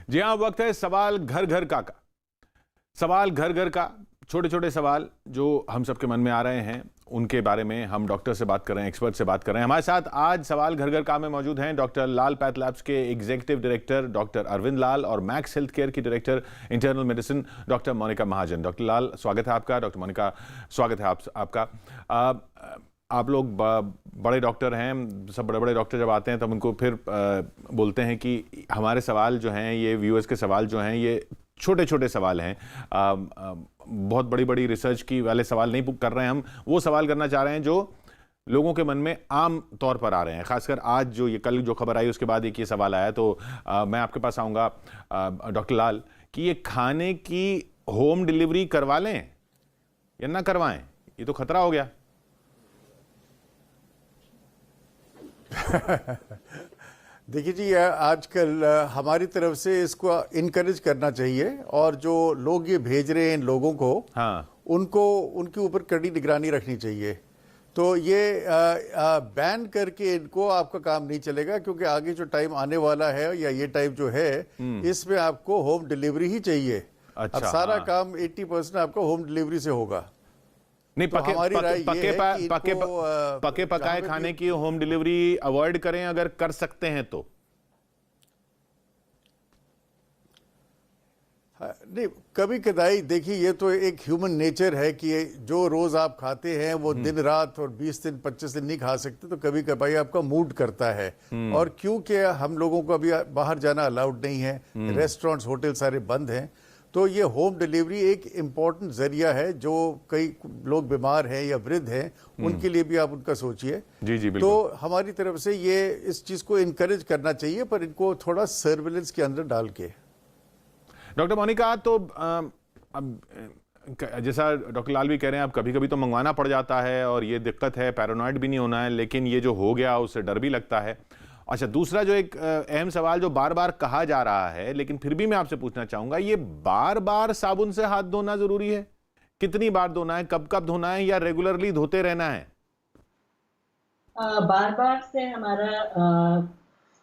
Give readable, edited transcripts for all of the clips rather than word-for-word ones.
जी हाँ, वक्त है सवाल घर घर का। सवाल घर घर का, छोटे छोटे सवाल जो हम सबके मन में आ रहे हैं उनके बारे में हम डॉक्टर से बात कर रहे हैं, एक्सपर्ट से बात कर रहे हैं। हमारे साथ आज सवाल घर घर का में मौजूद हैं डॉक्टर लाल पैथ लैब्स के executive director doctor Arvind Lal और मैक्स हेल्थ केयर की director internal medicine doctor Monika Mahajan. Doctor Lal स्वागत है आपका, डॉक्टर मोनिका स्वागत है आपका। आप लोग बड़े डॉक्टर हैं, सब बड़े बड़े डॉक्टर जब आते हैं तब उनको फिर बोलते हैं कि हमारे सवाल जो हैं, ये व्यूअर्स के सवाल जो हैं, ये छोटे छोटे सवाल हैं, बहुत बड़ी बड़ी रिसर्च की वाले सवाल नहीं कर रहे हैं। हम वो सवाल करना चाह रहे हैं जो लोगों के मन में आम तौर पर आ रहे हैं। खासकर आज जो ये कल जो खबर आई उसके बाद एक ये सवाल आया, तो मैं आपके पास आऊँगा डॉक्टर लाल कि ये खाने की होम डिलीवरी करवा लें या ना करवाएं, ये तो खतरा हो गया। देखिए जी, आजकल हमारी तरफ से इसको इनकरेज करना चाहिए और जो लोग ये भेज रहे हैं इन लोगों को, हाँ, उनको उनके ऊपर कड़ी निगरानी रखनी चाहिए। तो ये बैन करके इनको आपका काम नहीं चलेगा, क्योंकि आगे जो टाइम आने वाला है या ये टाइम जो है इसमें आपको होम डिलीवरी ही चाहिए। अच्छा, अब सारा हाँ। काम 80% आपका होम डिलीवरी से होगा। नहीं, तो हमारी राय ये है कि पके पकाए खाने की होम डिलीवरी अवॉइड करें अगर कर सकते हैं तो। नहीं, कभी कदाई देखिए, ये तो एक ह्यूमन नेचर है कि जो रोज आप खाते हैं वो दिन रात और 20 दिन 25 दिन नहीं खा सकते, तो कभी कभाई आपका मूड करता है। और क्योंकि हम लोगों को अभी बाहर जाना अलाउड नहीं है, रेस्टोरेंट्स होटल सारे बंद हैं, तो ये होम डिलीवरी एक इम्पॉर्टेंट जरिया है। जो कई लोग बीमार हैं या वृद्ध हैं, उनके लिए भी आप उनका सोचिए। जी जी, बिल्कुल। तो हमारी तरफ से ये इस चीज को इनकरेज करना चाहिए, पर इनको थोड़ा सर्विलेंस के अंदर डाल के। डॉक्टर मोनिका, तो अब जैसा डॉक्टर लाल भी कह रहे हैं, अब कभी कभी तो मंगवाना पड़ जाता है और ये दिक्कत है, पैरानॉइड भी नहीं होना है, लेकिन ये जो हो गया उससे डर भी लगता है। अच्छा, दूसरा जो एक अहम सवाल जो बार बार कहा जा रहा है, लेकिन फिर भी मैं आपसे पूछना चाहूंगा, ये बार बार साबुन से हाथ धोना जरूरी है? कितनी बार धोना है, कब कब धोना है, या रेगुलरली धोते रहना है? बार बार से हमारा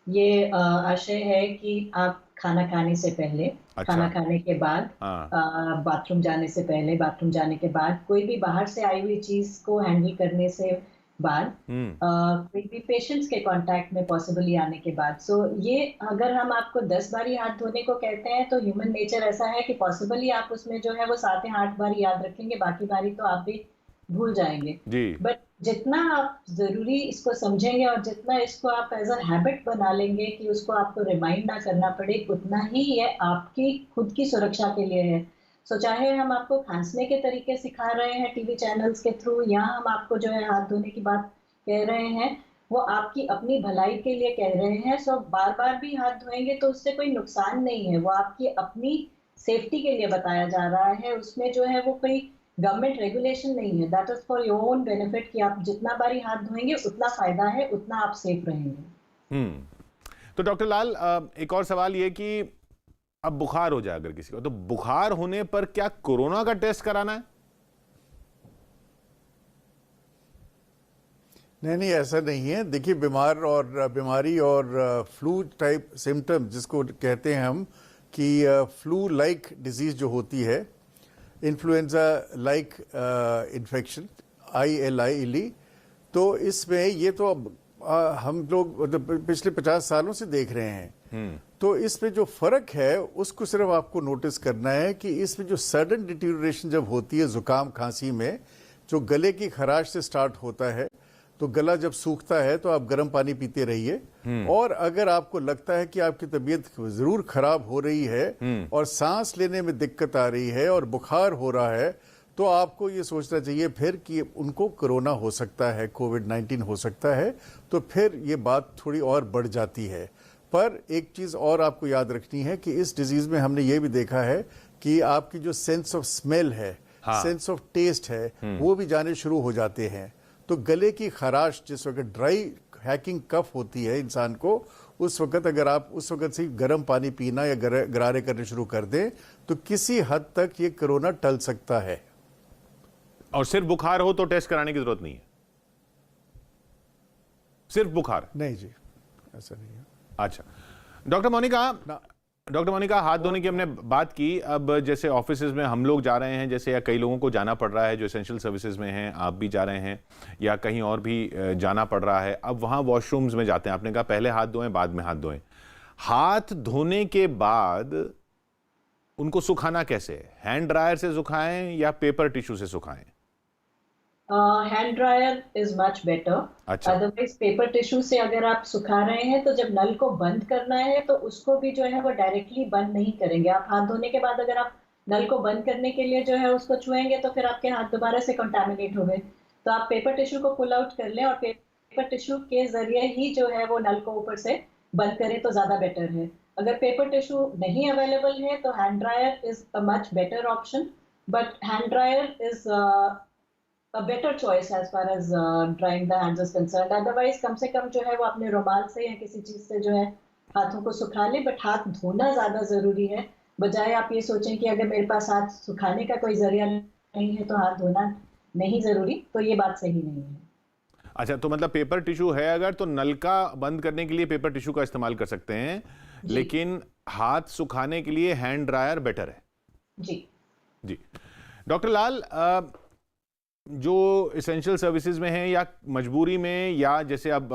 ये आशय है कि आप खाना खाने से पहले, अच्छा। खाना खाने के बाद, हाँ। बाथरूम जाने से पहले, बाथरूम जाने के बाद, कोई भी बाहर से आई हुई चीज को हैंडल करने से बाद, कोई भी पेशेंट्स के कांटेक्ट में पॉसिबली आने के बाद। सो ये अगर हम आपको 10 बार ही हाथ धोने को कहते हैं, तो ह्यूमन नेचर ऐसा है कि पॉसिबली आप उसमें जो है वो 7 या 8 बार याद रखेंगे, बाकी बारी तो आप भी भूल जाएंगे जी। बट जितना आप जरूरी इसको समझेंगे और जितना इसको आप एज अ हैबिट बना लेंगे कि उसको आपको रिमाइंड ना करना पड़े, उतना ही ये आपकी खुद की सुरक्षा के लिए है। सो चाहे हम आपको खांसने के तरीके सिखा रहे हैं टीवी चैनल्स के थ्रू, या हम आपको जो है हाथ धोने की बात कह रहे हैं, वो आपकी अपनी भलाई के लिए कह रहे हैं। सो बार बार भी हाथ धोएंगे तो उससे कोई नुकसान नहीं है, वो आपकी अपनी सेफ्टी के लिए बताया जा रहा है। उसमें जो है वो कोई गवर्नमेंट रेगुलेशन नहीं है, that is for your own benefit कि आप जितना बारी हाथ धोएंगे उतना फायदा है, उतना आप सेफ रहेंगे। तो डॉक्टर लाल, एक और सवाल ये कि अब बुखार हो जाए अगर किसी को, तो बुखार होने पर क्या कोरोना का टेस्ट कराना है? नहीं, ऐसा नहीं है। देखिए, बीमारी और फ्लू टाइप सिम्टम्स जिसको कहते हैं हम, कि फ्लू लाइक डिजीज जो होती है, इन्फ्लुएंजा लाइक इन्फेक्शन, ILI, तो इसमें ये तो हम लोग मतलब पिछले 50 सालों से देख रहे हैं। तो इसमें जो फर्क है उसको सिर्फ आपको नोटिस करना है कि इसमें जो सडन डिटीरियोरेशन जब होती है जुकाम खांसी में, जो गले की खराश से स्टार्ट होता है, तो गला जब सूखता है तो आप गर्म पानी पीते रहिए। और अगर आपको लगता है कि आपकी तबीयत जरूर खराब हो रही है और सांस लेने में दिक्कत आ रही है और बुखार हो रहा है, तो आपको ये सोचना चाहिए फिर कि उनको कोरोना हो सकता है, कोविड-19 हो सकता है। तो फिर ये बात थोड़ी और बढ़ जाती है। पर एक चीज और आपको याद रखनी है कि इस डिजीज में हमने ये भी देखा है कि आपकी जो सेंस ऑफ स्मेल है, सेंस ऑफ टेस्ट है, वो भी जाने शुरू हो जाते हैं। तो गले की खराश, जिस वक्त ड्राई हैकिंग कफ होती है इंसान को, उस वक्त अगर आप उस वक्त से गर्म पानी पीना या गरारे करने शुरू कर दें, तो किसी हद तक ये कोरोना टल सकता है। और सिर्फ बुखार हो तो टेस्ट कराने की जरूरत नहीं है? सिर्फ बुखार? नहीं जी, ऐसा नहीं है। अच्छा, डॉक्टर मोनिका, डॉक्टर मोनिका, हाथ धोने की हमने बात की। अब जैसे ऑफिसेज में हम लोग जा रहे हैं, जैसे या कई लोगों को जाना पड़ रहा है जो एसेंशियल सर्विसेज में हैं, आप भी जा रहे हैं या कहीं और भी जाना पड़ रहा है, अब वहाँ वॉशरूम्स में जाते हैं, आपने कहा पहले हाथ धोएं बाद में हाथ धोएं। हाथ धोने के बाद उनको सुखाना कैसे है? हैंड ड्रायर से सुखाएं या पेपर टिश्यू से सुखाएं? Hand dryer is much better. अच्छा। अदरवाइज पेपर टिश्यू से अगर आप सुखा रहे हैं तो जब नल को बंद करना है तो उसको भी जो है वो डायरेक्टली बंद नहीं करेंगे। आप हाथ धोने के बाद अगर आप नल को बंद करने के लिए जो है उसको छुएंगे तो फिर आपके हाथ दोबारा से कंटामिनेट हो गए। तो आप पेपर टिश्यू को पुल आउट कर लें और पेपर टिश्यू के जरिए ही जो है वो नल को ऊपर से बंद करें तो ज्यादा बेटर है। अगर पेपर टिश्यू नहीं अवेलेबल है तो hand dryer is a much better option, but hand dryer is a better choice as far as drying the hands is concerned. Otherwise कम से कम जो है वो अपने रुमाल से या किसी चीज से जो है हाथों को सुखा ले, बट हाथ धोना ज्यादा जरूरी है। बजाय आप ये सोचें कि अगर मेरे पास हाथ सुखाने का कोई जरिया नहीं है तो हाथ धोना नहीं जरूरी, तो ये बात सही नहीं है। अच्छा, तो मतलब पेपर टिश्यू है अगर तो नलका बंद करने के लिए पेपर टिश्यू का इस्तेमाल कर सकते हैं, लेकिन हाथ सुखाने के लिए हैंड ड्रायर बेटर है। जी जी। डॉक्टर लाल, जो एसेंशियल सर्विसेज में हैं या मजबूरी में, या जैसे अब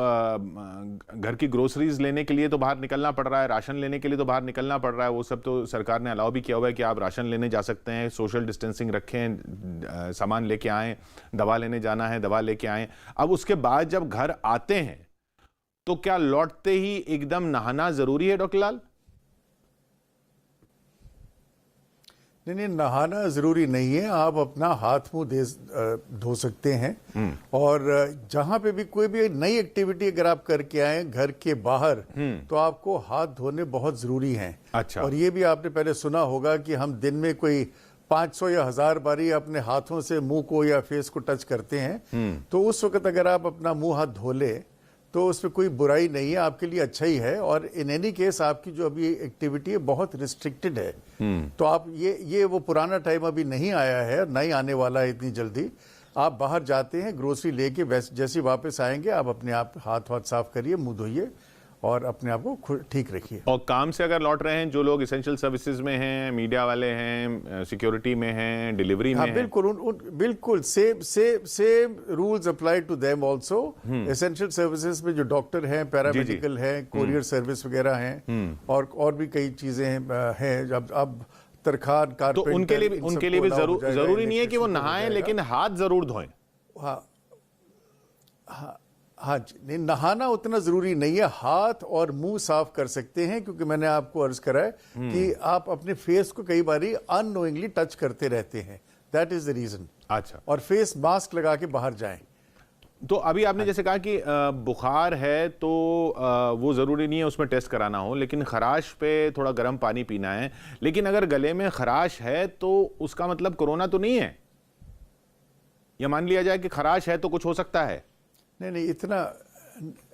घर की ग्रोसरीज लेने के लिए तो बाहर निकलना पड़ रहा है, राशन लेने के लिए तो बाहर निकलना पड़ रहा है, वो सब तो सरकार ने अलाउ भी किया हुआ है कि आप राशन लेने जा सकते हैं, सोशल डिस्टेंसिंग रखें, सामान लेके आएँ, दवा लेने जाना है दवा लेके आएँ। अब उसके बाद जब घर आते हैं तो क्या लौटते ही एकदम नहाना जरूरी है डॉक्टर लाल? नहीं, नहाना जरूरी नहीं है। आप अपना हाथ मुंह धो सकते हैं। और जहां पे भी कोई भी नई एक्टिविटी अगर आप करके आए घर के बाहर, तो आपको हाथ धोने बहुत जरूरी हैं। अच्छा। और ये भी आपने पहले सुना होगा कि हम दिन में कोई 500 या 1000 बारी अपने हाथों से मुंह को या फेस को टच करते हैं। तो उस वक्त अगर आप अपना मुंह हाथ धो ले तो उसमें कोई बुराई नहीं है, आपके लिए अच्छा ही है। और इन एनी केस आपकी जो अभी एक्टिविटी है बहुत रिस्ट्रिक्टेड है। तो आप ये वो पुराना टाइम अभी नहीं आया है, नहीं आने वाला है इतनी जल्दी। आप बाहर जाते हैं ग्रोसरी लेके, जैसे वापस आएंगे आप अपने आप हाथ साफ करिए, मुंह धोइए और अपने आप को ठीक रखिए। और काम से अगर लौट रहे हैं जो लोग एसेंशियल सर्विसेज में हैं, मीडिया वाले हैं, सिक्योरिटी में हैं, डिलीवरी में हैं, बिल्कुल same rules apply to them also. Essential services में जो डॉक्टर हैं, पैरामेडिकल हैं, कोरियर सर्विस वगैरह हैं, और भी कई चीजें हैं। अब तरखान, कारपेंटर, तो उनके लिए भी जरूरी नहीं है कि वो नहाएं, लेकिन हाथ जरूर धोएं। हाँ जी, नहीं, नहाना उतना जरूरी नहीं है। हाथ और मुंह साफ कर सकते हैं, क्योंकि मैंने आपको अर्ज करा है कि आप अपने फेस को कई बारी अननोइंगली टच करते रहते हैं। That is the reason. अच्छा। और फेस मास्क लगा के बाहर जाएं। तो अभी आपने जैसे कहा कि बुखार है तो वो ज़रूरी नहीं है उसमें टेस्ट कराना हो, लेकिन खराश पे थोड़ा गर्म पानी पीना है। लेकिन अगर गले में खराश है तो उसका मतलब कोरोना तो नहीं है? या मान लिया जाए कि खराश है तो कुछ हो सकता है? नहीं इतना।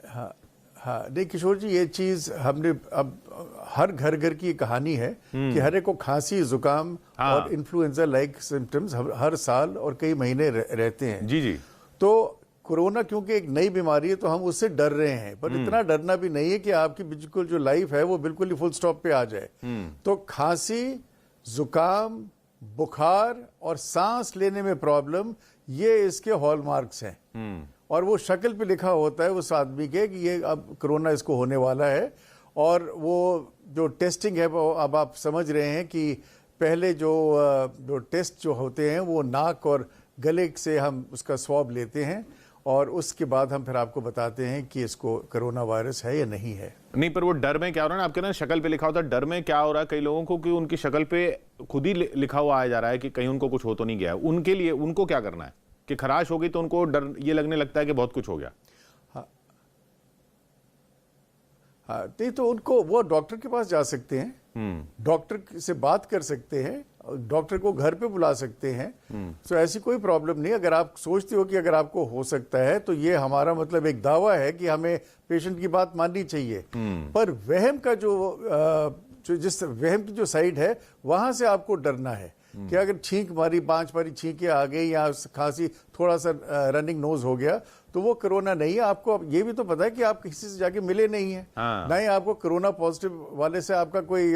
हाँ नहीं किशोर जी, ये चीज हमने अब हर घर की कहानी है कि हर एक को खांसी, जुकाम और इन्फ्लुएंजा लाइक सिम्टम्स हर साल और कई महीने रहते हैं। जी। तो कोरोना क्योंकि एक नई बीमारी है तो हम उससे डर रहे हैं, पर इतना डरना भी नहीं है कि आपकी बिल्कुल जो लाइफ है वो बिल्कुल ही फुल स्टॉप पे आ जाए। तो खांसी, जुकाम, बुखार और सांस लेने में प्रॉब्लम, ये इसके हॉलमार्क्स हैं। और वो शक्ल पे लिखा होता है उस आदमी के कि ये अब कोरोना इसको होने वाला है। और वो जो टेस्टिंग है वो अब आप समझ रहे हैं कि पहले जो टेस्ट जो होते हैं वो नाक और गले से हम उसका स्वैब लेते हैं, और उसके बाद हम फिर आपको बताते हैं कि इसको कोरोना वायरस है या नहीं है। नहीं, पर वो डर में क्या हो रहा है ना, आपके ना शक्ल पे लिखा होता है, डर में क्या हो रहा है कई लोगों को कि उनकी शक्ल पे खुद ही लिखा हुआ आ जा रहा है कि कहीं उनको कुछ हो तो नहीं गया है। उनके लिए उनको क्या करना है कि खराश होगी तो उनको डर ये लगने लगता है कि बहुत कुछ हो गया? हाँ नहीं, तो उनको वो डॉक्टर के पास जा सकते हैं, डॉक्टर से बात कर सकते हैं, डॉक्टर को घर पे बुला सकते हैं। तो ऐसी कोई प्रॉब्लम नहीं। अगर आप सोचते हो कि अगर आपको हो सकता है तो ये हमारा मतलब एक दावा है कि हमें पेशेंट की बात माननी चाहिए। पर वहम का जिस वहम की जो साइड है वहां से आपको डरना है कि अगर छींक मारी, 5 बारी छींके आ गई या खांसी, थोड़ा सा रनिंग नोज हो गया, तो वो कोरोना नहीं है। आपको अब ये भी तो पता है कि आप किसी से जाके मिले नहीं है, ना ही आपको कोरोना पॉजिटिव वाले से आपका कोई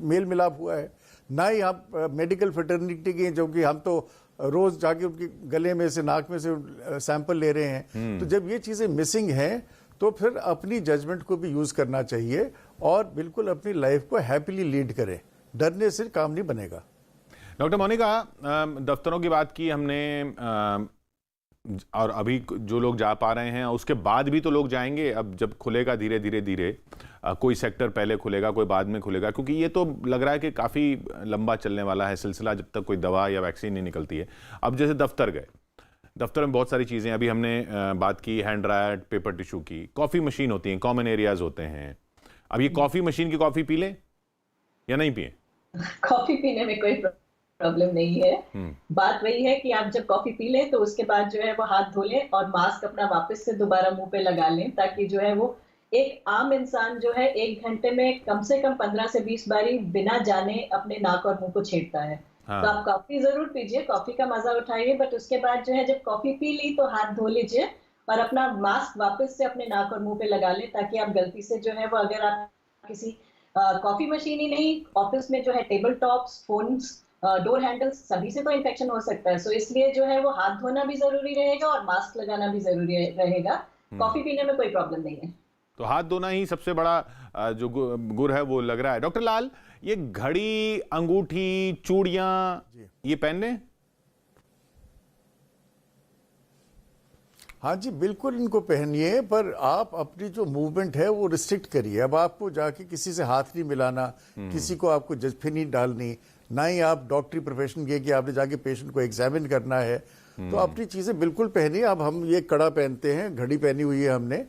मेल मिलाप हुआ है, ना ही आप मेडिकल फ्रेटर्निटी के, जो कि हम तो रोज जाके उनके गले में से, नाक में से सैंपल ले रहे हैं। तो जब ये चीजें मिसिंग हैं तो फिर अपनी जजमेंट को भी यूज करना चाहिए और बिल्कुल अपनी लाइफ को हैप्पीली लीड करें। डरने से काम नहीं बनेगा। डॉक्टर मोनिका, दफ्तरों की बात की हमने, और अभी जो लोग जा पा रहे हैं उसके बाद भी तो लोग जाएंगे। अब जब खुलेगा धीरे धीरे धीरे, कोई सेक्टर पहले खुलेगा, कोई बाद में खुलेगा, क्योंकि ये तो लग रहा है कि काफ़ी लंबा चलने वाला है सिलसिला जब तक कोई दवा या वैक्सीन नहीं निकलती है। अब जैसे दफ्तर गए, दफ्तर में बहुत सारी चीज़ें, अभी हमने बात की हैंड ड्रायर, पेपर टिश्यू की, कॉफ़ी मशीन होती हैं, कॉमन एरियाज होते हैं। अब ये कॉफ़ी मशीन की कॉफ़ी पी लें या नहीं पिए? कॉफी पीने में कोई प्रॉब्लम नहीं है। बात वही है कि आप जब कॉफी पी लें तो उसके बाद जो है वो हाथ धो लें और मास्क अपना वापस से दोबारा मुंह पे लगा लें, ताकि जो है वो एक आम इंसान जो है 1 घंटे में कम से कम 15 से 20 बारी बिना जाने अपने नाक और मुंह को छेड़ता है। तो आप कॉफी जरूर पीजिए, कॉफी का मजा उठाइए, बट उसके बाद जो है जब कॉफी पी ली तो हाथ धो लीजिए और अपना मास्क वापस से अपने नाक और मुंह पे लगा लें, ताकि आप गलती से जो है वो, अगर आप किसी कॉफी मशीन ही नहीं, ऑफिस में जो है table tops, phones, door handles, सभी से तो इन्फेक्शन हो सकता है। सो इसलिए जो है वो हाथ धोना भी जरूरी रहेगा और मास्क लगाना भी जरूरी रहेगा। कॉफी पीने में कोई प्रॉब्लम नहीं है। तो हाथ धोना ही सबसे बड़ा जो गुर है वो लग रहा है। डॉक्टर लाल, ये घड़ी, अंगूठी, चूड़ियां, ये पहनने? हाँ जी, बिल्कुल इनको पहनिए, पर आप अपनी जो मूवमेंट है वो रिस्ट्रिक्ट करिए। अब आपको जाके किसी से हाथ नहीं मिलाना, किसी को आपको जजफी नहीं डालनी, ना ही आप डॉक्टरी प्रोफेशन के कि आपने जाके पेशेंट को एग्जामिन करना है। तो अपनी चीजें बिल्कुल पहनिए। अब हम ये कड़ा पहनते हैं, घड़ी पहनी हुई है हमने,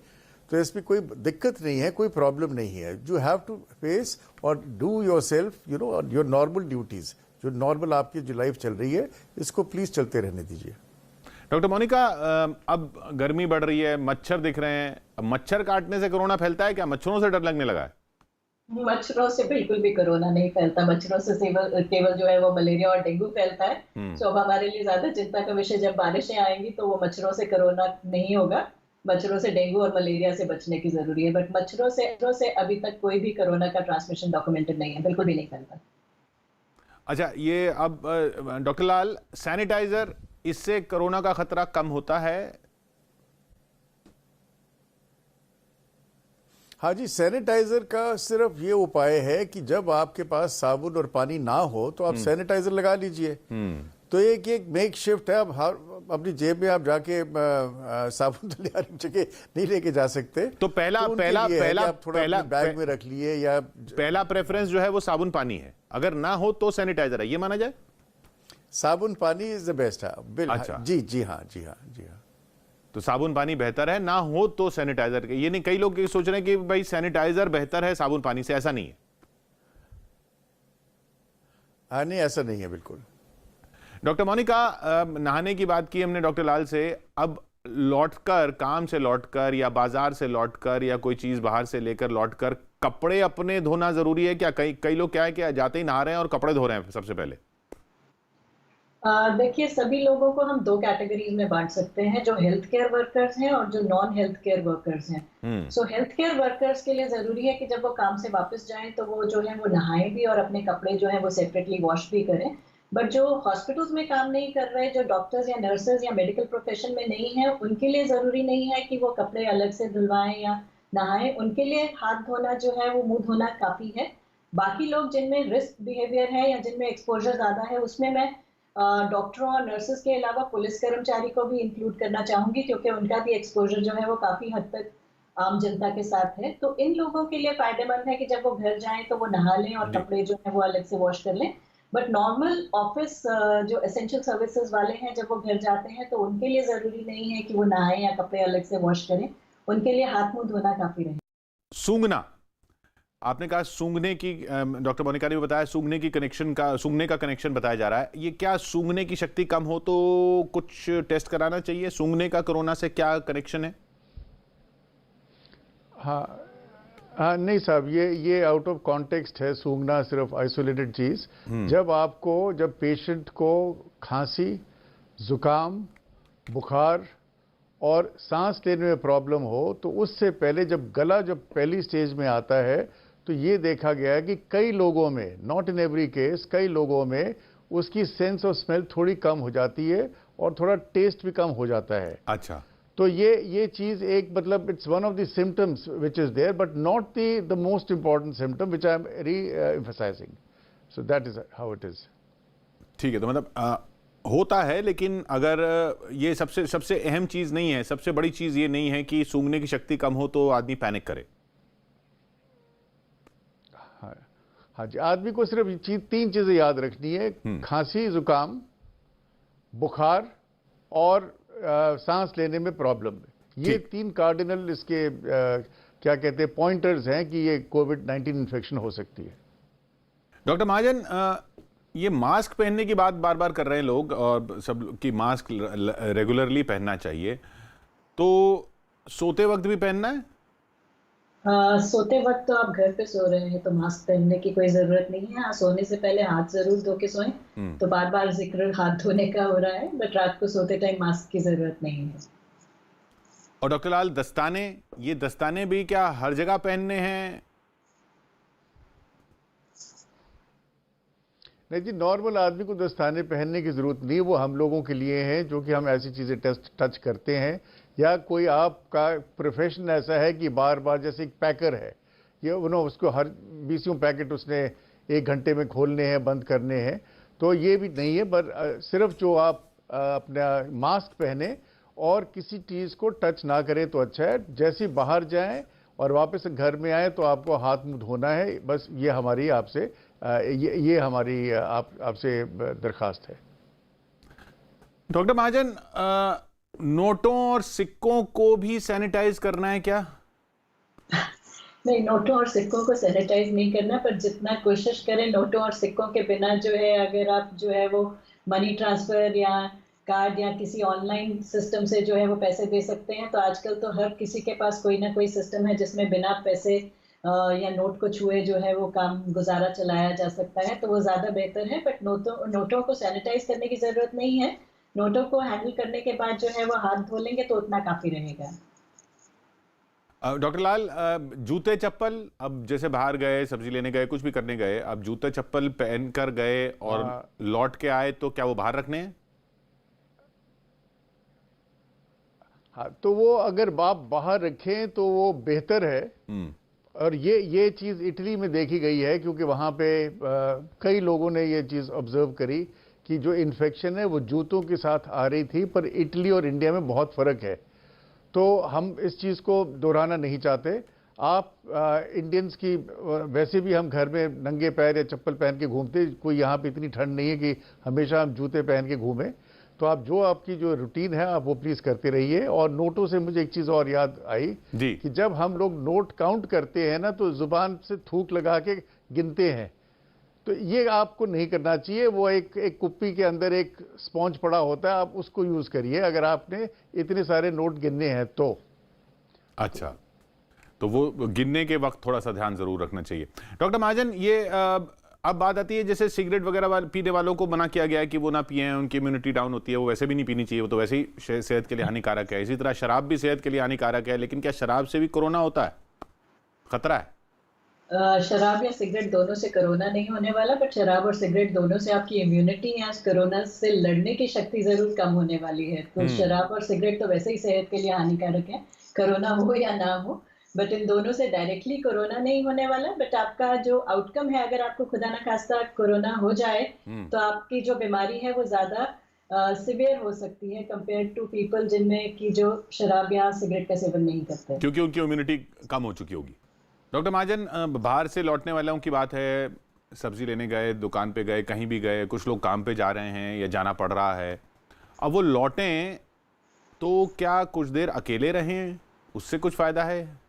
तो इसमें कोई दिक्कत नहीं है, कोई प्रॉब्लम नहीं है। यू हैव टू फेस और do your self, you know, your normal duties, जो नॉर्मल आपकी जो लाइफ चल रही है, इसको प्लीज चलते रहने दीजिए। डॉक्टर मोनिका, अब गर्मी बढ़ रही है, मच्छर दिख रहे हैं, अब मच्छर काटने से कोरोना फैलता है क्या? मच्छरों से डर लगने लगा है? मच्छरों से बिल्कुल भी कोरोना नहीं फैलता। मच्छरों से केवल जो है वो मलेरिया और डेंगू फैलता है। तो अब हमारे लिए ज्यादा चिंता का विषय, जब बारिशें आएंगी तो वो मच्छरों से कोरोना नहीं होगा। मच्छरों से डेंगू और मलेरिया से बचने की जरूरी है, बट मच्छरों से अभी तक कोई भी कोरोना का ट्रांसमिशन डॉक्यूमेंटेड नहीं है, बिल्कुल भी नहीं फैलता। अच्छा, ये अब डॉक्टर लाल, सैनिटाइजर, इससे कोरोना का खतरा कम होता है? हाँ जी, सैनिटाइजर का सिर्फ ये उपाय है कि जब आपके पास साबुन और पानी ना हो तो आप सैनिटाइजर लगा लीजिए। तो एक मेक शिफ्ट है। अब अपनी जेब में आप जाके साबुन तो हर जगह नहीं लेके जा सकते। तो पहला आप थोड़ा बैग में रख लिए, या पहला प्रेफरेंस जो है वो साबुन पानी है, अगर ना हो तो सैनिटाइजर है, ये माना जाए? साबुन पानी इज द बेस्ट है। अच्छा, जी हाँ। तो साबुन पानी बेहतर है, ना हो तो सैनिटाइजर। ये नहीं, कई लोग ये सोच रहे हैं कि भाई सैनिटाइजर बेहतर है साबुन पानी से, ऐसा नहीं है। नहीं, ऐसा नहीं है बिल्कुल। डॉक्टर मोनिका, नहाने की बात की हमने डॉक्टर लाल से। अब लौटकर, काम से लौटकर या बाजार से लौटकर या कोई चीज बाहर से लेकर लौटकर कपड़े अपने धोना जरूरी है क्या? कई लोग क्या है कि जाते ही नहा रहे हैं और कपड़े धो रहे हैं सबसे पहले। देखिए, सभी लोगों को हम 2 कैटेगरीज में बांट सकते हैं, जो हेल्थ केयर वर्कर्स हैं और जो नॉन हेल्थ केयर वर्कर्स हैं। सो हेल्थ केयर वर्कर्स के लिए जरूरी है कि जब वो काम से वापस जाएं तो वो जो है वो नहाएं भी और अपने कपड़े जो है वो सेपरेटली वॉश भी करें। बट जो हॉस्पिटल्स में काम नहीं कर रहे, जो डॉक्टर्स या नर्सेज या मेडिकल प्रोफेशन में नहीं है, उनके लिए जरूरी नहीं है कि वो कपड़े अलग से धुलवाएं या नहाएं। उनके लिए हाथ धोना जो है वो मुंह धोना काफी है। बाकी लोग जिनमें रिस्क बिहेवियर है या जिनमें एक्सपोजर ज्यादा है, उसमें मैं डॉक्टरों और नर्सेज के अलावा पुलिस कर्मचारी को भी इंक्लूड करना चाहूंगी, क्योंकि उनका भी एक्सपोजर जो है वो काफी हद तक आम जनता के साथ है। तो इन लोगों के लिए फायदेमंद है कि जब वो घर जाएं तो वो नहा लें और कपड़े जो है वो अलग से वॉश कर लें। बट नॉर्मल ऑफिस जो एसेंशियल सर्विसेज वाले हैं, जब वो घर जाते हैं तो उनके लिए जरूरी नहीं है कि वो नहाएं या कपड़े अलग से वॉश करें। उनके लिए हाथ मुंह धोना काफी रहे। सूंघना, आपने कहा सूंघने की, डॉक्टर मोनिका ने भी बताया सूंघने का कनेक्शन बताया जा रहा है। ये क्या सूंघने की शक्ति कम हो तो कुछ टेस्ट कराना चाहिए? सूंघने का कोरोना से क्या कनेक्शन है? हाँ, हाँ नहीं साहब, ये आउट ऑफ कॉन्टेक्स्ट है सूंघना सिर्फ आइसोलेटेड चीज़। जब पेशेंट को खांसी, जुकाम, बुखार और सांस लेने में प्रॉब्लम हो, तो उससे पहले जब पहली स्टेज में आता है, तो ये देखा गया है कि कई लोगों में, नॉट इन एवरी केस, कई लोगों में उसकी सेंस ऑफ स्मेल थोड़ी कम हो जाती है और थोड़ा टेस्ट भी कम हो जाता है। अच्छा, तो ये चीज एक मतलब it's one of the symptoms which is there, but not the most important symptom which I am re emphasizing. So that is how it is. ठीक है। तो मतलब होता है, लेकिन अगर ये सबसे अहम चीज नहीं है, सबसे बड़ी चीज ये नहीं है कि सूंघने की शक्ति कम हो तो आदमी पैनिक करे। हाँ जी, आदमी को सिर्फ तीन चीजें याद रखनी है: खांसी, जुकाम, बुखार और सांस लेने में प्रॉब्लम। ये तीन कार्डिनल इसके क्या कहते हैं पॉइंटर्स हैं कि ये कोविड-19 इन्फेक्शन हो सकती है। डॉक्टर महाजन, ये मास्क पहनने की बात बार बार कर रहे हैं लोग, और सब कि मास्क रेगुलरली पहनना चाहिए, तो सोते वक्त भी पहनना है? सोते वक्त तो आप घर पे सो रहे हैं तो मास्क पहनने की कोई जरूरत नहीं है। सोने से पहले हाथ जरूर धो के सोएं। तो बार बार जिक्र हाथ धोने का हो रहा है, बट रात को सोते टाइम मास्क की जरूरत नहीं है। और डॉक्टर लाल, ये दस्ताने भी क्या हर जगह पहनने हैं? नहीं जी, नॉर्मल आदमी को दस्ताने पहनने की जरूरत नहीं। वो हम लोगों के लिए हैं जो कि हम ऐसी चीजें टच करते हैं, या कोई आपका प्रोफेशन ऐसा है कि बार बार, जैसे एक पैकर है, ये उसको हर 20 पैकेट उसने 1 घंटे में खोलने हैं, बंद करने हैं, तो ये भी नहीं है। पर सिर्फ जो आप अपना मास्क पहने और किसी चीज़ को टच ना करें तो अच्छा है। जैसे बाहर जाएं और वापस घर में आए तो आपको हाथ मुंह धोना है, बस ये हमारी आपसे हमारी आपसे दरखास्त है। डॉक्टर महाजन, नोटों और सिक्कों को भी सैनिटाइज करना है क्या? नहीं, नोटों और सिक्कों को सैनिटाइज नहीं करना, पर जितना कोशिश करें नोटों और सिक्कों के बिना जो है, अगर आप जो है वो मनी ट्रांसफर या कार्ड या किसी ऑनलाइन सिस्टम से जो है वो पैसे दे सकते हैं। तो आजकल तो हर किसी के पास कोई ना कोई सिस्टम है जिसमें बिना पैसे या नोट को छुए जो है वो काम गुजारा चलाया जा सकता है, तो वो ज़्यादा बेहतर है। बट नोटों को सैनिटाइज करने की ज़रूरत नहीं है। नोटों को हैंडल करने के बाद जो है वो हाथ धो लेंगे तो उतना काफ़ी रहेगा। डॉक्टर लाल, जूते चप्पल, अब जैसे बाहर गए, सब्जी लेने गए, कुछ भी करने गए, अब जूते चप्पल पहन कर गए और लौट के आए तो क्या वो बाहर रखने हैं? हाँ, तो वो अगर आप बाहर रखें तो वो बेहतर है। और ये चीज़ इटली में देखी गई है, क्योंकि वहाँ पे कई लोगों ने ये चीज़ ऑब्जर्व करी कि जो इन्फेक्शन है वो जूतों के साथ आ रही थी। पर इटली और इंडिया में बहुत फ़र्क है, तो हम इस चीज़ को दोहराना नहीं चाहते। आप इंडियंस की वैसे भी हम घर में नंगे पैर या चप्पल पहन के घूमते, कोई यहाँ पे इतनी ठंड नहीं है कि हमेशा हम जूते पहन के घूमें। तो आप आपकी जो रूटीन है आप वो प्लीज़ करते रहिए। और नोटों से मुझे एक चीज़ और याद आई कि जब हम लोग नोट काउंट करते हैं ना, तो ज़ुबान से थूक लगा के गिनते हैं, तो ये आपको नहीं करना चाहिए। वो एक कुप्पी के अंदर एक स्पॉन्ज पड़ा होता है, आप उसको यूज़ करिए अगर आपने इतने सारे नोट गिनने हैं तो। अच्छा, तो वो गिनने के वक्त थोड़ा सा ध्यान जरूर रखना चाहिए। डॉक्टर महाजन, ये अब बात आती है, जैसे सिगरेट वगैरह पीने वालों को मना किया गया है कि वो ना पिएं, उनकी इम्यूनिटी डाउन होती है, वो वैसे भी नहीं पीनी चाहिए, वो तो वैसे ही सेहत के लिए हानिकारक है। इसी तरह शराब भी सेहत के लिए हानिकारक है, लेकिन क्या शराब से भी कोरोना होता है, खतरा है? शराब या सिगरेट दोनों से कोरोना नहीं होने वाला, बट शराब और सिगरेट दोनों से आपकी इम्यूनिटी या कोरोना से लड़ने की शक्ति जरूर कम होने वाली है। तो शराब और सिगरेट तो वैसे ही सेहत के लिए हानिकारक है, कोरोना हो या ना हो। बट इन दोनों से डायरेक्टली कोरोना नहीं होने वाला, बट आपका जो आउटकम है, अगर आपको खुदा ना खास्ता कोरोना हो जाए तो आपकी जो बीमारी है वो ज्यादा सिवियर हो सकती है कंपेयर टू पीपल जिनमें की जो शराब या सिगरेट का सेवन नहीं करते, क्योंकि उनकी इम्यूनिटी कम हो चुकी होगी। डॉक्टर महाजन, बाहर से लौटने वालों की बात है, सब्जी लेने गए, दुकान पे गए, कहीं भी गए, कुछ लोग काम पे जा रहे हैं या जाना पड़ रहा है, अब वो लौटें तो क्या कुछ देर अकेले रहें, उससे कुछ फायदा है?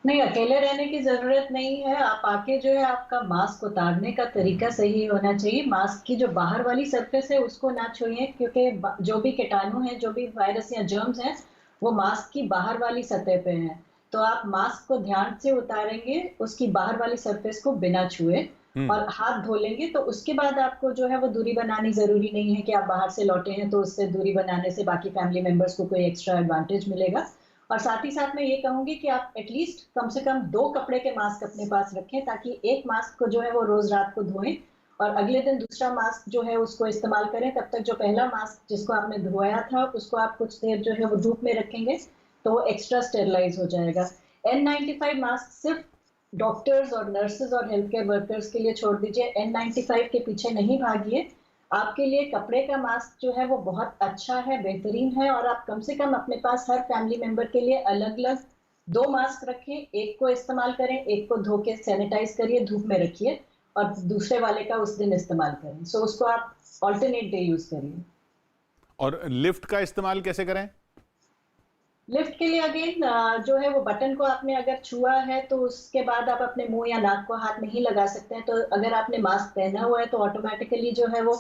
नहीं, अकेले रहने की जरूरत नहीं है। आप आके जो है आपका मास्क उतारने का तरीका सही होना चाहिए। मास्क की जो बाहर वाली सरफेस है उसको ना छुइए, क्योंकि जो भी कीटाणु हैं, जो भी वायरस या जर्म्स हैं, वो मास्क की बाहर वाली सतह पे हैं। तो आप मास्क को ध्यान से उतारेंगे, उसकी बाहर वाली सरफेस को बिना छुए और हाथ धो लेंगे। तो उसके बाद आपको जो है वो दूरी बनानी जरूरी नहीं है कि आप बाहर से लौटे हैं तो उससे दूरी बनाने से बाकी फैमिली मेंबर्स को कोई एक्स्ट्रा एडवांटेज मिलेगा। और साथ ही साथ मैं ये कहूंगी कि आप एटलीस्ट कम से कम 2 कपड़े के मास्क अपने पास रखें, ताकि एक मास्क को जो है वो रोज रात को धोएं और अगले दिन दूसरा मास्क जो है उसको इस्तेमाल करें। तब तक जो पहला मास्क जिसको आपने धोया था उसको आप कुछ देर जो है वो धूप में रखेंगे तो वो एक्स्ट्रा स्टेरिलाइज हो जाएगा। N95 मास्क सिर्फ डॉक्टर्स और नर्सेज और हेल्थ केयर वर्कर्स के लिए छोड़ दीजिए, N95 के पीछे नहीं भागिए। आपके लिए कपड़े का मास्क जो है वो बहुत अच्छा है, बेहतरीन है, और आप कम से कम अपने पास हर फैमिली मेंबर के लिए अलग अलग 2 मास्क रखें। एक को इस्तेमाल करें, एक को धो के सैनिटाइज करिए, धूप में रखिए और दूसरे वाले का उस दिन इस्तेमाल करें। सो उसको आप ऑल्टरनेट डे यूज करिए। और लिफ्ट का इस्तेमाल कैसे करें? लिफ्ट के लिए अगेन जो है वो बटन को आपने अगर छुआ है तो उसके बाद आप अपने मुंह या नाक को हाथ नहीं लगा सकते हैं। तो अगर आपने मास्क पहना हुआ है तो ऑटोमेटिकली जो है वो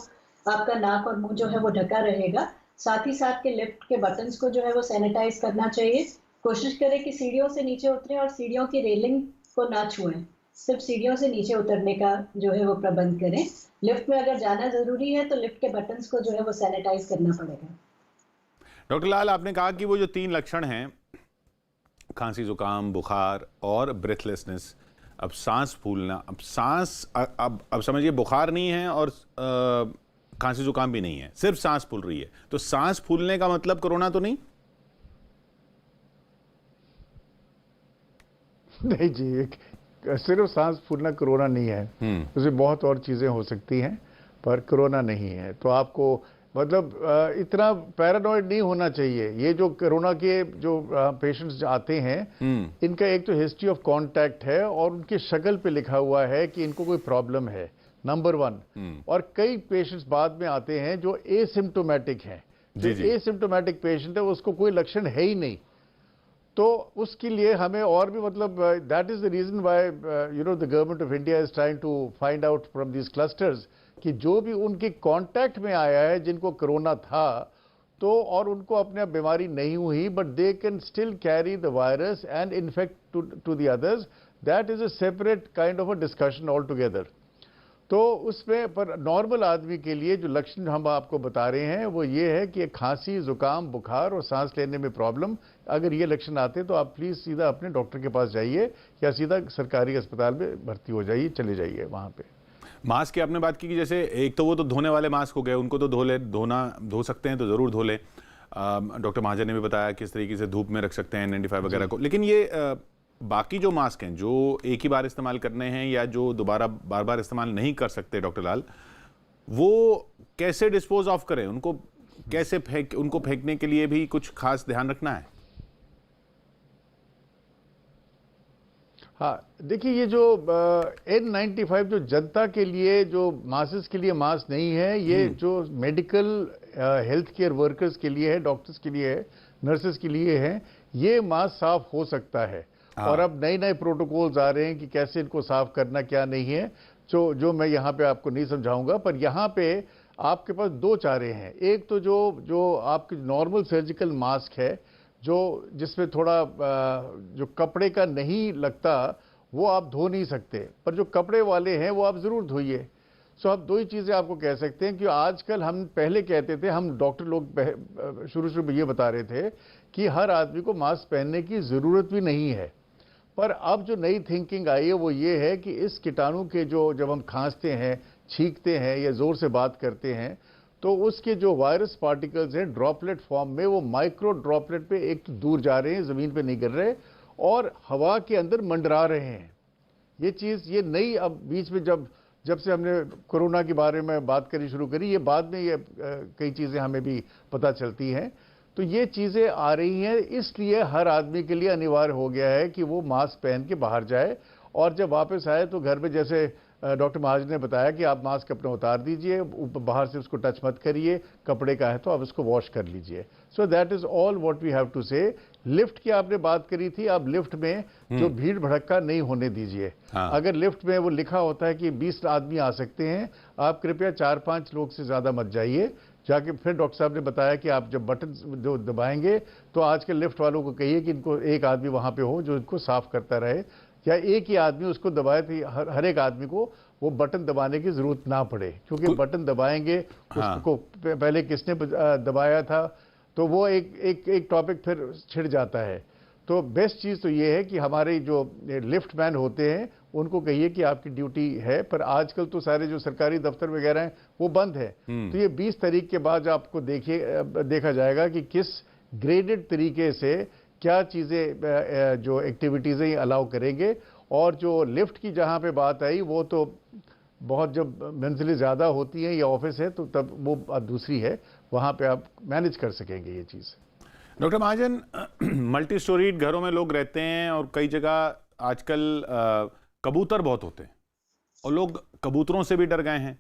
आपका नाक और मुंह जो है वो ढका रहेगा। साथ ही साथ के लिफ्ट के बटन्स को जो है वो सैनिटाइज करना चाहिए। कोशिश करें कि सीढ़ियों से नीचे उतरें और सीढ़ियों की रेलिंग को ना छुएं, सिर्फ सीढ़ियों से नीचे उतरने का जो है वो प्रबंध करें। लिफ्ट में अगर जाना जरूरी है तो लिफ्ट के बटन्स को जो है वो सैनिटाइज करना पड़ेगा। डॉक्टर लाल, आपने कहा कि वो जो 3 लक्षण हैं, खांसी, जुकाम, बुखार और ब्रेथलेसनेस, अब सांस फूलना, अब समझिए बुखार नहीं है और खांसी जुकाम भी नहीं है, सिर्फ सांस फूल रही है, तो सांस फूलने का मतलब कोरोना तो नहीं? नहीं जी, सिर्फ सांस फूलना कोरोना नहीं है। उसमें बहुत और चीजें हो सकती हैं पर कोरोना नहीं है। तो आपको मतलब इतना पैरानॉइड नहीं होना चाहिए। ये जो कोरोना के जो पेशेंट्स आते हैं, इनका एक तो हिस्ट्री ऑफ कांटेक्ट है और उनकी शक्ल पे लिखा हुआ है कि इनको कोई प्रॉब्लम है, नंबर 1। और कई पेशेंट्स बाद में आते हैं जो एसिम्टोमेटिक हैं। जो एसिम्टोमेटिक पेशेंट है उसको कोई लक्षण है ही नहीं, तो उसके लिए हमें और भी मतलब that is the reason why the government of India is trying to find out from these clusters कि जो भी उनके कांटेक्ट में आया है जिनको कोरोना था तो और उनको अपने बीमारी नहीं हुई but they can still carry the virus and infect to the others, that is a separate kind of a discussion all together. तो उसमें पर नॉर्मल आदमी के लिए जो लक्षण हम आपको बता रहे हैं वो ये है कि खांसी, जुकाम, बुखार और सांस लेने में प्रॉब्लम, अगर ये लक्षण आते हैं तो आप प्लीज सीधा अपने डॉक्टर के पास जाइए या सीधा सरकारी अस्पताल में भर्ती हो जाइए, चले जाइए वहां पे। मास्क की आपने बात की कि जैसे एक तो वो तो धोने वाले मास्क हो गए, उनको तो धो सकते हैं तो जरूर धो ले। डॉक्टर महाजन ने भी बताया किस तरीके से धूप में रख सकते हैं N95 वगैरह को, लेकिन ये बाकी जो मास्क हैं जो एक ही बार इस्तेमाल करने हैं या जो दोबारा बार बार इस्तेमाल नहीं कर सकते, डॉक्टर लाल, वो कैसे डिस्पोज ऑफ करें? उनको कैसे उनको फेंकने के लिए भी कुछ खास ध्यान रखना है? हाँ, देखिए ये जो N95 जो जनता के लिए, जो मासेस के लिए मास्क नहीं है, ये जो मेडिकल हेल्थ केयर वर्कर्स के लिए है, डॉक्टर्स के लिए है, नर्सेस के लिए है, ये मास्क साफ हो सकता है। और अब नए नए प्रोटोकॉल्स आ रहे हैं कि कैसे इनको साफ करना क्या नहीं है, जो मैं यहाँ पे आपको नहीं समझाऊंगा। पर यहाँ पे आपके पास 2 चारे हैं। एक तो जो आपकी नॉर्मल सर्जिकल मास्क है जो जिसमें थोड़ा जो कपड़े का नहीं लगता वो आप धो नहीं सकते, पर जो कपड़े वाले हैं वो आप जरूर धोइए। सो आप 2 ही चीजें आपको कह सकते हैं कि आजकल हम पहले कहते थे, हम डॉक्टर लोग शुरू में ये बता रहे थे कि हर आदमी को मास्क पहनने की जरूरत भी नहीं है, पर अब जो नई थिंकिंग आई है वो ये है कि इस कीटाणु के जो जब हम खांसते हैं, छींकते हैं या जोर से बात करते हैं तो उसके जो वायरस पार्टिकल्स हैं ड्रॉपलेट फॉर्म में, वो माइक्रो ड्रॉपलेट पे एक तो दूर जा रहे हैं, जमीन पे नहीं गिर रहे और हवा के अंदर मंडरा रहे हैं। ये चीज ये नई अब बीच में जब से हमने कोरोना के बारे में बात करनी शुरू करी, ये बाद में ये कई चीजें हमें भी पता चलती हैं। तो ये चीजें आ रही हैं, इसलिए हर आदमी के लिए अनिवार्य हो गया है कि वो मास्क पहन के बाहर जाए और जब वापस आए तो घर में, जैसे डॉक्टर महाजन ने बताया कि आप मास्क अपना उतार दीजिए, बाहर से उसको टच मत करिए, कपड़े का है तो आप उसको वॉश कर लीजिए। So that is all what we have to say. Lift की आपने बात करी थी, आप लिफ्ट में जो भीड़ भड़क्का नहीं होने दीजिए। अगर लिफ्ट में वो लिखा होता है कि 20 आदमी आ सकते हैं, आप कृपया 4-5 लोग से ज्यादा मत जाइए। जाके फिर डॉक्टर साहब ने बताया कि आप जब बटन जो दबाएंगे तो आज के लिफ्ट वालों को कहिए कि इनको एक आदमी वहाँ पे हो जो इनको साफ करता रहे, या एक ही आदमी उसको दबाए तो हर एक आदमी को वो बटन दबाने की जरूरत ना पड़े, क्योंकि बटन दबाएंगे उसको पहले किसने दबाया था तो वो एक टॉपिक फिर छिड़ जाता है। तो बेस्ट चीज़ तो ये है कि हमारे जो लिफ्ट मैन होते हैं उनको कहिए कि आपकी ड्यूटी है, पर आजकल तो सारे जो सरकारी दफ्तर वगैरह हैं वो बंद है। तो ये 20 तारीख के बाद आपको देखा जाएगा कि किस ग्रेडेड तरीके से क्या चीज़ें जो एक्टिविटीज़ हैं अलाउ करेंगे। और जो लिफ्ट की जहाँ पे बात आई वो तो बहुत जब मंजिलें ज़्यादा होती हैं या ऑफिस है तो तब वो बात दूसरी है, वहाँ पे आप मैनेज कर सकेंगे ये चीज़। डॉक्टर महाजन, मल्टी स्टोरीड घरों में लोग रहते हैं और कई जगह आजकल कबूतर बहुत होते हैं और लोग कबूतरों से भी डर गए हैं।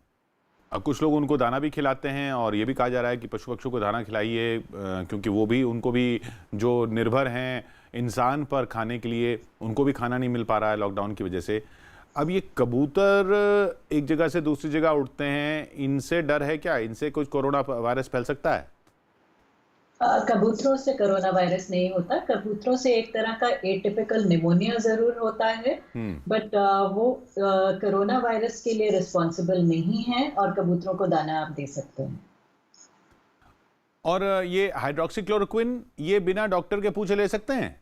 कुछ लोग उनको दाना भी खिलाते हैं और ये भी कहा जा रहा है कि पशु पक्षियों को दाना खिलाइए, क्योंकि वो भी उनको भी जो निर्भर हैं इंसान पर खाने के लिए, उनको भी खाना नहीं मिल पा रहा है लॉकडाउन की वजह से। अब ये कबूतर एक जगह से दूसरी जगह उड़ते हैं, इनसे डर है क्या? इनसे कुछ कोरोना वायरस फैल सकता है? कबूतरों से कोरोना वायरस नहीं होता। कबूतरों से एक तरह का एटिपिकल निमोनिया जरूर होता है, बट वो कोरोना वायरस के लिए रिस्पॉन्सिबल नहीं है और कबूतरों को दाना आप दे सकते हैं। और ये हाइड्रोक्सीक्लोरोक्विन ये बिना डॉक्टर के पूछे ले सकते हैं?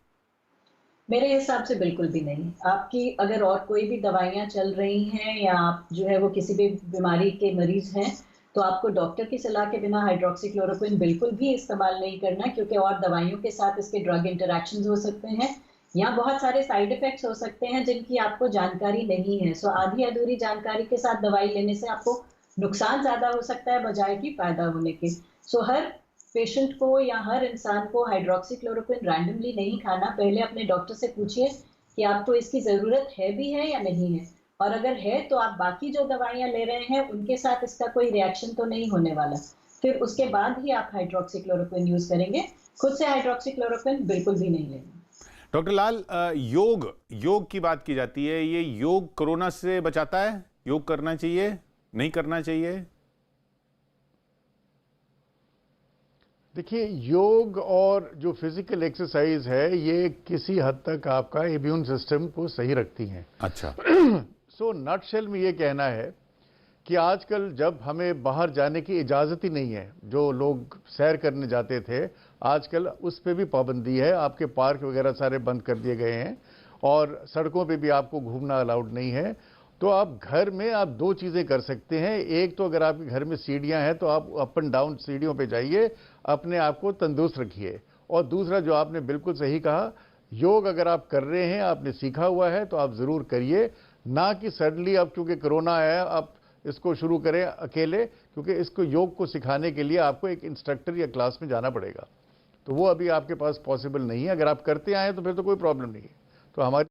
मेरे हिसाब से बिल्कुल भी नहीं। आपकी अगर और कोई भी दवाइयाँ चल रही हैं या आप जो है वो किसी भी बीमारी के मरीज हैं तो आपको डॉक्टर की सलाह के बिना हाइड्रोक्सीक्लोरोक्विन बिल्कुल भी इस्तेमाल नहीं करना, क्योंकि और दवाइयों के साथ इसके ड्रग इंटरैक्शंस हो सकते हैं या बहुत सारे साइड इफेक्ट्स हो सकते हैं जिनकी आपको जानकारी नहीं है। सो आधी अधूरी जानकारी के साथ दवाई लेने से आपको नुकसान ज़्यादा हो सकता है बजाय कि फ़ायदा होने के। सो हर पेशेंट को या हर इंसान को हाइड्रोक्सीक्लोरोक्विन रैंडमली नहीं खाना। पहले अपने डॉक्टर से पूछिए कि आपको इसकी ज़रूरत है भी है या नहीं है, और अगर है तो आप बाकी जो दवाइयाँ ले रहे हैं उनके साथ इसका कोई रिएक्शन तो नहीं होने वाला, फिर उसके बाद ही आप हाइड्रोक्सीक्लोरोक्विन यूज़ करेंगे। खुद से हाइड्रोक्सीक्लोरोक्विन बिल्कुल भी नहीं लेना। डॉक्टर लाल, योग की बात की जाती है, ये योग कोरोना से बचाता है? योग करना चाहिए, नहीं करना चाहिए? देखिए, योग और जो फिजिकल एक्सरसाइज है ये किसी हद तक आपका इम्यून सिस्टम को सही रखती हैं। अच्छा। सो नटशेल में ये कहना है कि आजकल जब हमें बाहर जाने की इजाज़त ही नहीं है, जो लोग सैर करने जाते थे आजकल उस पर भी पाबंदी है, आपके पार्क वगैरह सारे बंद कर दिए गए हैं और सड़कों पे भी आपको घूमना अलाउड नहीं है। तो आप घर में आप दो चीज़ें कर सकते हैं। एक तो अगर आपके घर में सीढ़ियां हैं तो आप अप एंड डाउन सीढ़ियों पे जाइए, अपने आप को तंदुरुस्त रखिए। और दूसरा जो आपने बिल्कुल सही कहा, योग अगर आप कर रहे हैं, आपने सीखा हुआ है तो आप ज़रूर करिए, ना कि सडनली अब चूंकि कोरोना आया आप इसको शुरू करें अकेले, क्योंकि इसको योग को सिखाने के लिए आपको एक इंस्ट्रक्टर या क्लास में जाना पड़ेगा, तो वो अभी आपके पास पॉसिबल नहीं है। अगर आप करते आए तो फिर तो कोई प्रॉब्लम नहीं है। तो हमारी